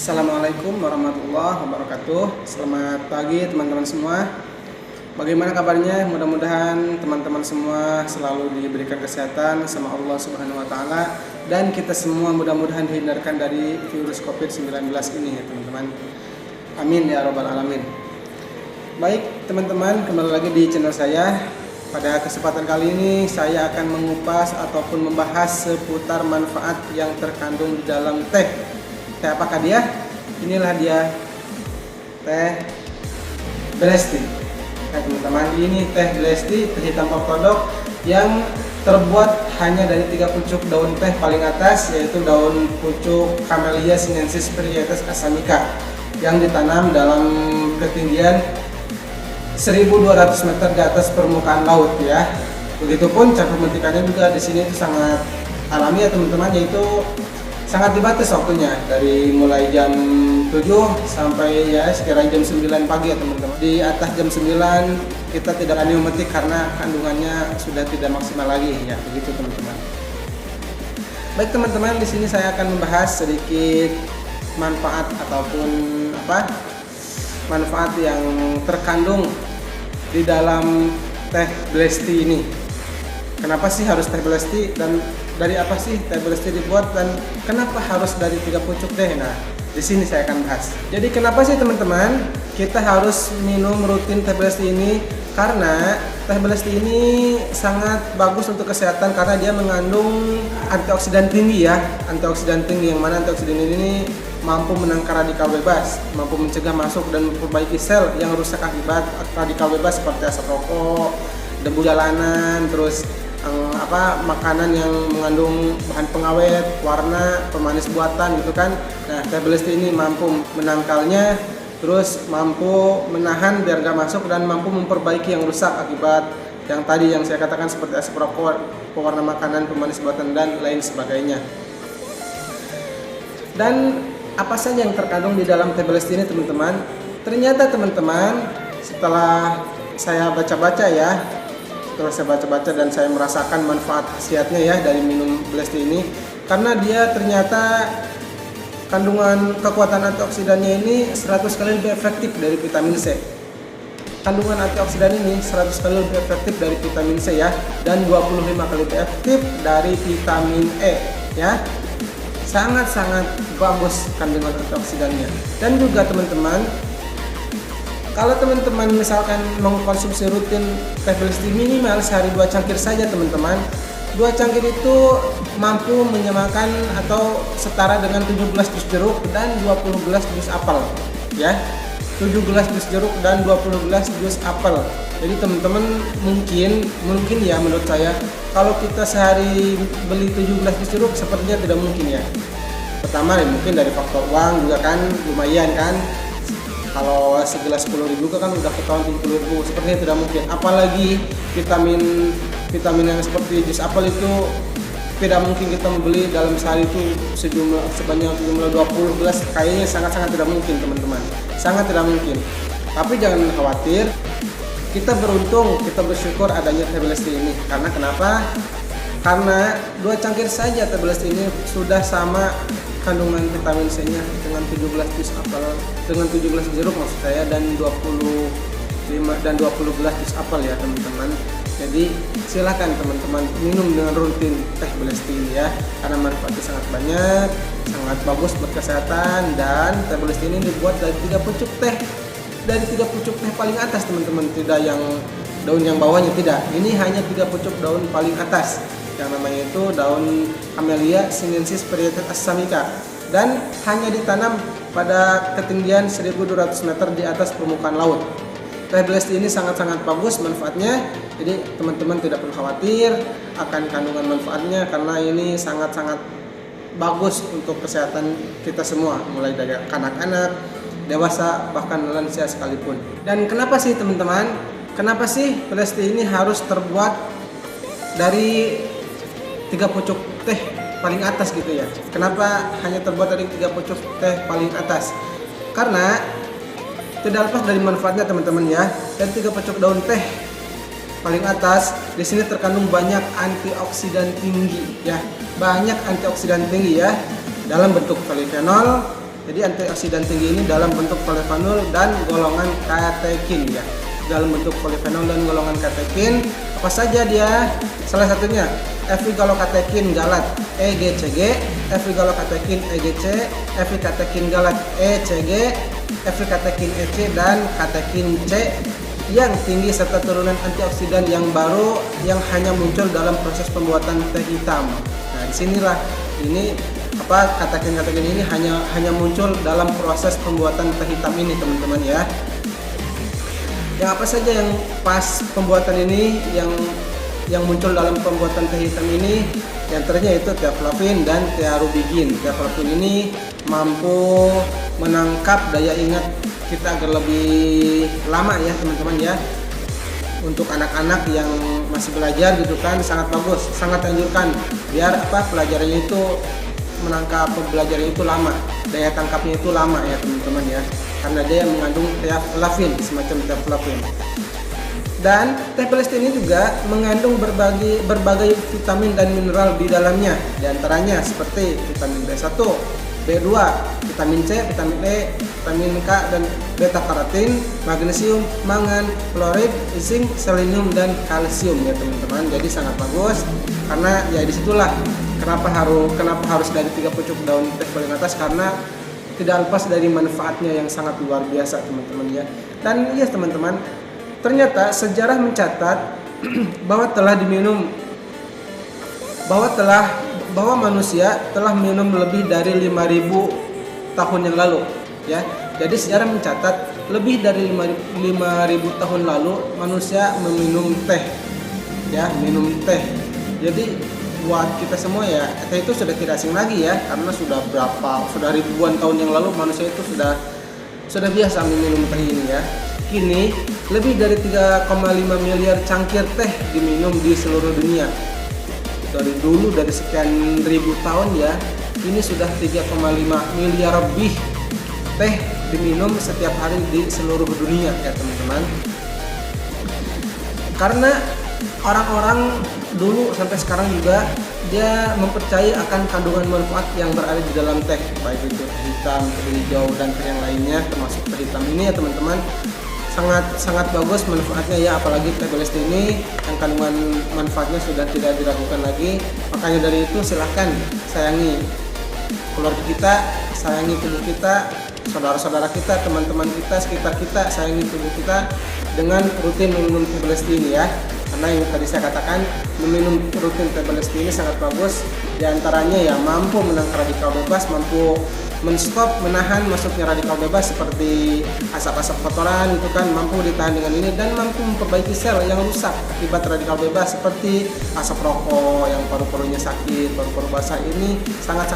Assalamualaikum warahmatullahi wabarakatuh. Selamat pagi teman-teman semua. Bagaimana kabarnya? Mudah-mudahan teman-teman semua selalu diberikan kesehatan sama Allah Subhanahu wa taala dan kita semua mudah-mudahan dihindarkan dari virus Covid-19 ini ya teman-teman. Amin ya rabbal alamin. Baik teman-teman, kembali lagi di channel saya. Pada kesempatan kali ini saya akan mengupas ataupun membahas seputar manfaat yang terkandung di dalam teh. Teh apakah dia? Inilah dia, teh Blesti. Nah teman-teman, ini teh Blesti, teh hitam ortodok yang terbuat hanya dari 3 pucuk daun teh paling atas, yaitu daun pucuk Camellia sinensis varietas assamica yang ditanam dalam ketinggian 1200 meter di atas permukaan laut ya. Begitupun cara pemetikannya juga di sini itu sangat alami ya teman-teman, yaitu sangat dibatasi waktunya dari mulai jam 7 sampai ya sekira jam 9 pagi ya teman-teman. Di atas jam 9 kita tidak akan memetik karena kandungannya sudah tidak maksimal lagi ya, begitu teman-teman. Baik teman-teman, di sini saya akan membahas sedikit manfaat ataupun manfaat yang terkandung di dalam teh Blesti ini. Kenapa sih harus teh Blesti dan dari apa sih teh Blesti dibuat dan kenapa harus dari 3 pucuk teh? Nah, di sini saya akan bahas. Jadi kenapa sih teman-teman kita harus minum rutin teh Blesti ini? Karena teh Blesti ini sangat bagus untuk kesehatan karena dia mengandung antioksidan tinggi ya. Antioksidan tinggi yang mana antioksidan ini mampu menangkal radikal bebas, mampu mencegah masuk dan memperbaiki sel yang rusak akibat radikal bebas seperti asap rokok, debu jalanan, terus makanan yang mengandung bahan pengawet, warna, pemanis buatan gitu kan. Nah, teh Blesti ini mampu menangkalnya, terus mampu menahan biar gak masuk dan mampu memperbaiki yang rusak akibat yang tadi yang saya katakan seperti asap rokok, pewarna makanan, pemanis buatan dan lain sebagainya. Dan apa saja yang terkandung di dalam teh Blesti ini teman-teman? Ternyata teman-teman, setelah saya baca-baca dan saya merasakan manfaat khasiatnya ya dari minum Blesti ini, karena dia ternyata kandungan kekuatan antioksidannya ini 100 kali lebih efektif dari vitamin C. Kandungan antioksidan ini 100 kali lebih efektif dari vitamin C ya, dan 25 kali lebih efektif dari vitamin E ya. Sangat-sangat bagus kandungan antioksidannya. Dan juga teman-teman, kalau teman-teman misalkan mengkonsumsi rutin teh Blesti minimal sehari 2 cangkir saja teman-teman. 2 cangkir itu mampu menyamakan atau setara dengan 17 dus jeruk dan 20 gelas jus apel ya. 7 gelas jus jeruk dan 20 gelas jus apel. Jadi teman-teman mungkin ya menurut saya kalau kita sehari beli 7 gelas jus jeruk sepertinya tidak mungkin ya. Pertama mungkin dari faktor uang juga kan lumayan kan. Kalau segelas 10.000 kan udah ketahuan 70.000, sepertinya tidak mungkin. Apalagi vitamin yang seperti jus apel itu tidak mungkin kita membeli dalam sehari itu sebanyak jumlah 20 gelas, kayaknya sangat-sangat tidak mungkin teman-teman. Sangat tidak mungkin. Tapi jangan khawatir, kita beruntung, kita bersyukur adanya teh Blesti ini. Karena kenapa? Karena 2 cangkir saja teh Blesti ini sudah sama kandungan vitamin C-nya dengan 17 jus apel, dengan 17 jeruk maksud saya, dan 20 gelas jus apel ya teman-teman. Jadi silakan teman-teman minum dengan rutin teh Blesti ini ya, karena manfaatnya sangat banyak, sangat bagus buat kesehatan. Dan teh Blesti ini dibuat dari 3 pucuk teh, dari 3 pucuk teh paling atas teman-teman, tidak yang daun yang bawahnya, tidak. Ini hanya 3 pucuk daun paling atas yang namanya itu daun Camellia sinensis varietas assamica, dan hanya ditanam pada ketinggian 1200 meter di atas permukaan laut. Teh Blesti ini sangat-sangat bagus manfaatnya, jadi teman-teman tidak perlu khawatir akan kandungan manfaatnya karena ini sangat-sangat bagus untuk kesehatan kita semua, mulai dari anak-anak, dewasa, bahkan lansia sekalipun. Dan kenapa sih teman-teman? Kenapa sih Blesti ini harus terbuat dari 3 pucuk teh paling atas gitu ya? Kenapa hanya terbuat dari 3 pucuk teh paling atas? Karena tidak lepas dari manfaatnya teman-teman ya. Dari 3 pucuk daun teh paling atas di sini terkandung banyak antioksidan tinggi ya. Banyak antioksidan tinggi ya, dalam bentuk polifenol Jadi antioksidan tinggi ini dalam bentuk polifenol dan golongan katekin ya. Dalam bentuk polifenol dan golongan katekin, apa saja dia? Salah satunya F-galokatekin galat EGCG, F-galokatekin EGC, F-katekin galat ECG, F-katekin EC dan katekin C yang tinggi serta turunan antioksidan yang baru yang hanya muncul dalam proses pembuatan teh hitam. Nah, disinilah ini katekin ini hanya muncul dalam proses pembuatan teh hitam ini, teman-teman ya. Yang apa saja yang pas pembuatan ini yang muncul dalam pembuatan teh hitam ini, yang antaranya itu theaflavin dan thearubigin. Theaflavin ini mampu menangkap daya ingat kita agar lebih lama ya teman-teman ya. Untuk anak-anak yang masih belajar gitu kan, sangat bagus, sangat anjurkan biar pelajarannya itu menangkap pembelajarannya itu lama, daya tangkapnya itu lama ya teman-teman ya, karena dia mengandung theaflavin, semacam theaflavin. Dan teh Palestina ini juga mengandung berbagai vitamin dan mineral di dalamnya, diantaranya seperti vitamin B1, B2, vitamin C, vitamin E, vitamin K dan beta karotin, magnesium, mangan, fluorid, zinc, selenium dan kalsium ya teman-teman. Jadi sangat bagus karena ya disitulah kenapa harus dari 3 pucuk daun teh paling atas, karena tidak lepas dari manfaatnya yang sangat luar biasa teman-teman ya. Dan ya teman-teman, ternyata sejarah mencatat bahwa manusia telah minum lebih dari 5.000 tahun yang lalu ya. Jadi sejarah mencatat lebih dari 5.000 tahun lalu manusia meminum teh ya, minum teh. Jadi buat kita semua ya, teh itu sudah tidak asing lagi ya, karena sudah ribuan tahun yang lalu manusia itu sudah biasa meminum teh ini ya. Kini lebih dari 3,5 miliar cangkir teh diminum di seluruh dunia. Dari sekian ribu tahun ya, ini sudah 3,5 miliar lebih teh diminum setiap hari di seluruh dunia ya teman-teman. Karena orang-orang dulu sampai sekarang juga dia mempercayai akan kandungan manfaat yang berada di dalam teh, baik itu teh hitam, teh hijau dan teh yang lainnya, termasuk teh hitam ini ya teman-teman. Sangat bagus manfaatnya ya, apalagi teh Palestina ini yang kandungan manfaatnya sudah tidak diragukan lagi. Makanya dari itu silahkan sayangi keluarga kita, sayangi tubuh kita, saudara-saudara kita, teman-teman kita, sekitar kita, sayangi tubuh kita dengan rutin meminum teh Palestina ya. Karena yang tadi saya katakan, meminum rutin teh Palestina ini sangat bagus. Di antaranya ya mampu menangkal radikal bebas, mampu menahan masuknya radikal bebas seperti asap-asap kotoran itu kan, mampu ditahan dengan ini, dan mampu memperbaiki sel yang rusak akibat radikal bebas seperti asap rokok yang paru-parunya sakit, paru-paru basah. Ini sangat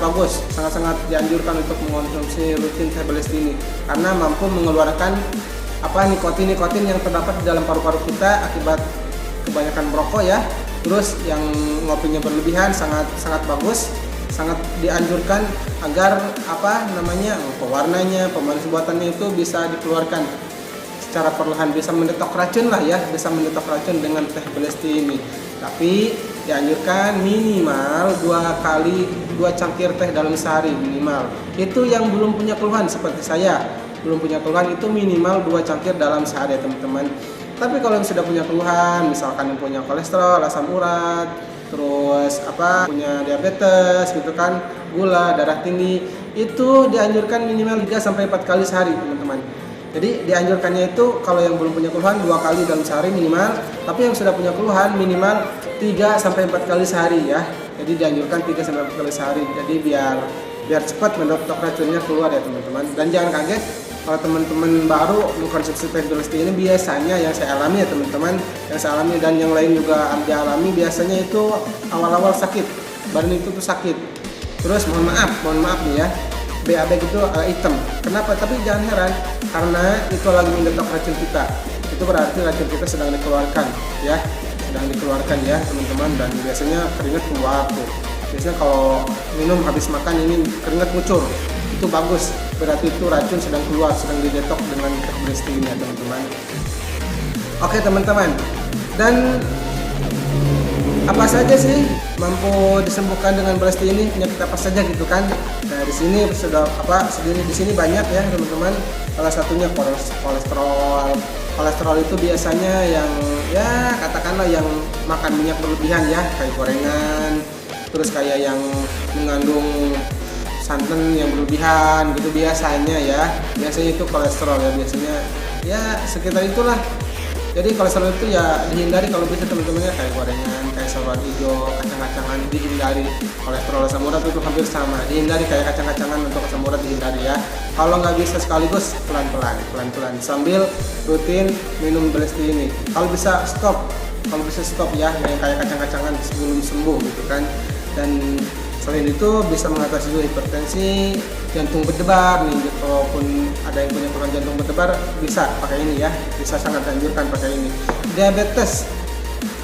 bagus, sangat dianjurkan untuk mengonsumsi rutin teh Palestina karena mampu mengeluarkan nikotin yang terdapat di dalam paru-paru kita akibat kebanyakan merokok ya. Terus yang ngopinya berlebihan sangat bagus, sangat dianjurkan agar pewarnanya, pemanis buatannya itu bisa dikeluarkan secara perlahan, bisa mendetok racun lah ya, bisa mendetok racun dengan teh Palestina ini. Tapi dianjurkan minimal 2 cangkir teh dalam sehari minimal. Itu yang belum punya keluhan seperti saya, belum punya keluhan itu minimal 2 cangkir dalam sehari ya teman-teman. Tapi kalau yang sudah punya keluhan, misalkan yang punya kolesterol, asam urat, terus punya diabetes gitu kan, gula, darah tinggi, itu dianjurkan minimal 3-4 kali sehari teman-teman. Jadi dianjurkannya itu kalau yang belum punya keluhan 2 kali dalam sehari minimal, tapi yang sudah punya keluhan minimal 3-4 kali sehari ya. Jadi dianjurkan 3-4 kali sehari. Jadi biar cepat mendetok racunnya keluar ya teman-teman. Dan jangan kaget kalau teman-teman baru mengkonsumsi teh Palestina ini, biasanya yang saya alami ya teman-teman, yang saya alami dan yang lain juga dialami, biasanya itu awal-awal sakit, badan itu tuh sakit. Terus mohon maaf nih ya, BAB itu hitam. Kenapa? Tapi jangan heran, karena itu lagi mendetok racun kita. Itu berarti racun kita sedang dikeluarkan ya, teman-teman. Dan biasanya keringat keluar tuh. Biasanya kalau minum habis makan ini keringat ngucur, itu bagus, berarti itu racun sedang keluar, sedang didetok dengan teh Palestina ya teman-teman. Oke teman-teman, dan apa saja sih mampu disembuhkan dengan Blesti ini, penyakit apa saja gitu kan. Nah di sini sudah di sini banyak ya teman-teman. Salah satunya kolesterol. Kolesterol itu biasanya yang ya katakanlah yang makan minyak berlebihan ya, kayak gorengan, terus kayak yang mengandung santan yang berlebihan gitu biasanya itu kolesterol ya, biasanya ya sekitar itulah. Jadi kolesterol itu ya dihindari kalau bisa teman-temannya, kayak gorengan, kayak sayuran hijau, kacang-kacangan dihindari. Kolesterol asam urat itu hampir sama, dihindari, kayak kacang-kacangan untuk asam urat dihindari ya. Kalau nggak bisa sekaligus, pelan-pelan sambil rutin minum Blesti ini. Kalau bisa stop ya yang kayak kacang-kacangan sebelum sembuh gitu kan. Dan selain itu bisa mengatasi juga hipertensi, jantung berdebar nih. Walaupun ada yang punya keluhan jantung berdebar, bisa pakai ini ya, bisa sangat dianjurkan pakai ini. Diabetes,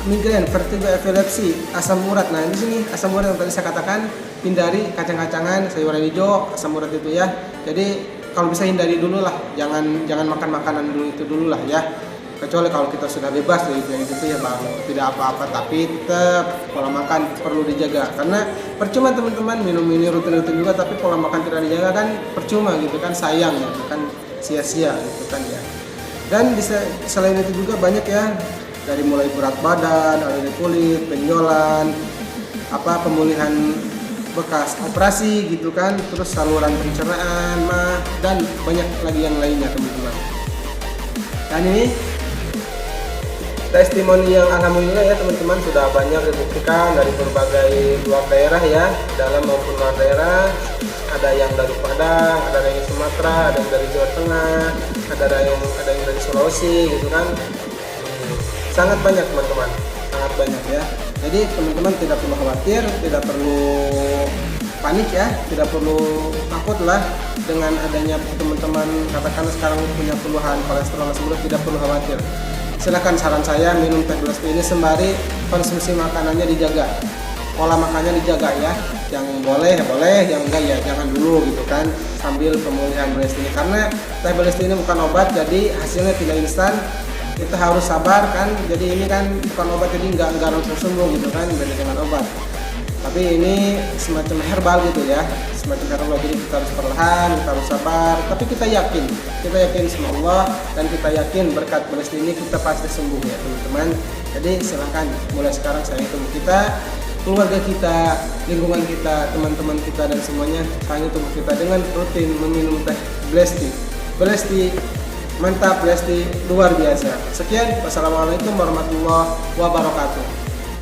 migrain, vertigo, epilepsi, asam urat. Nah di sini asam urat yang tadi saya katakan, hindari kacang-kacangan, sayuran hijau, asam urat itu ya. Jadi kalau bisa hindari dulu lah, jangan makan makanan dulu lah ya. Kecuali kalau kita sudah bebas dari yang itu ya baru tidak apa-apa, tapi tetap pola makan perlu dijaga, karena percuma teman-teman minum ini rutin-rutin juga tapi pola makan tidak dijaga kan percuma gitu kan, sayang gitu kan, sia-sia gitu kan ya. Dan selain itu juga banyak ya, dari mulai berat badan, alergi kulit, benjolan, pemulihan bekas operasi gitu kan, terus saluran pencernaan, dan banyak lagi yang lainnya teman-teman. Dan ini testimoni yang alhamdulillah ya teman-teman, sudah banyak dibuktikan dari berbagai luar daerah ya, dalam maupun luar daerah. Ada yang dari Padang, ada yang dari Sumatera, ada yang dari Jawa Tengah, ada yang dari Sulawesi gitu kan. Sangat banyak teman-teman, sangat banyak ya. Jadi teman-teman tidak perlu khawatir, tidak perlu panik ya, tidak perlu takut lah dengan adanya teman-teman katakan sekarang punya keluhan kolesterol asam urat, tidak perlu khawatir. Silakan, saran saya minum teh Blesti ini sembari konsumsi makanannya dijaga, pola makannya dijaga ya. Yang boleh, yang enggak ya jangan dulu gitu kan, sambil pemulihan Blesti ini. Karena teh Blesti ini bukan obat, jadi hasilnya tidak instan. Kita harus sabar kan. Jadi ini kan bukan obat, jadi enggak langsung sembuh gitu kan, beda dengan obat. Tapi ini semacam herbal gitu ya, semacam herbal. Jadi kita harus perlahan, kita harus sabar. Tapi kita yakin sama Allah, dan kita yakin berkat Blesti ini kita pasti sembuh ya teman-teman. Jadi silahkan mulai sekarang sayang tubuh kita, keluarga kita, lingkungan kita, teman-teman kita, dan semuanya sayang tubuh kita dengan rutin meminum teh Blesti. Blesti mantap, Blesti luar biasa. Sekian, wassalamualaikum warahmatullahi wabarakatuh.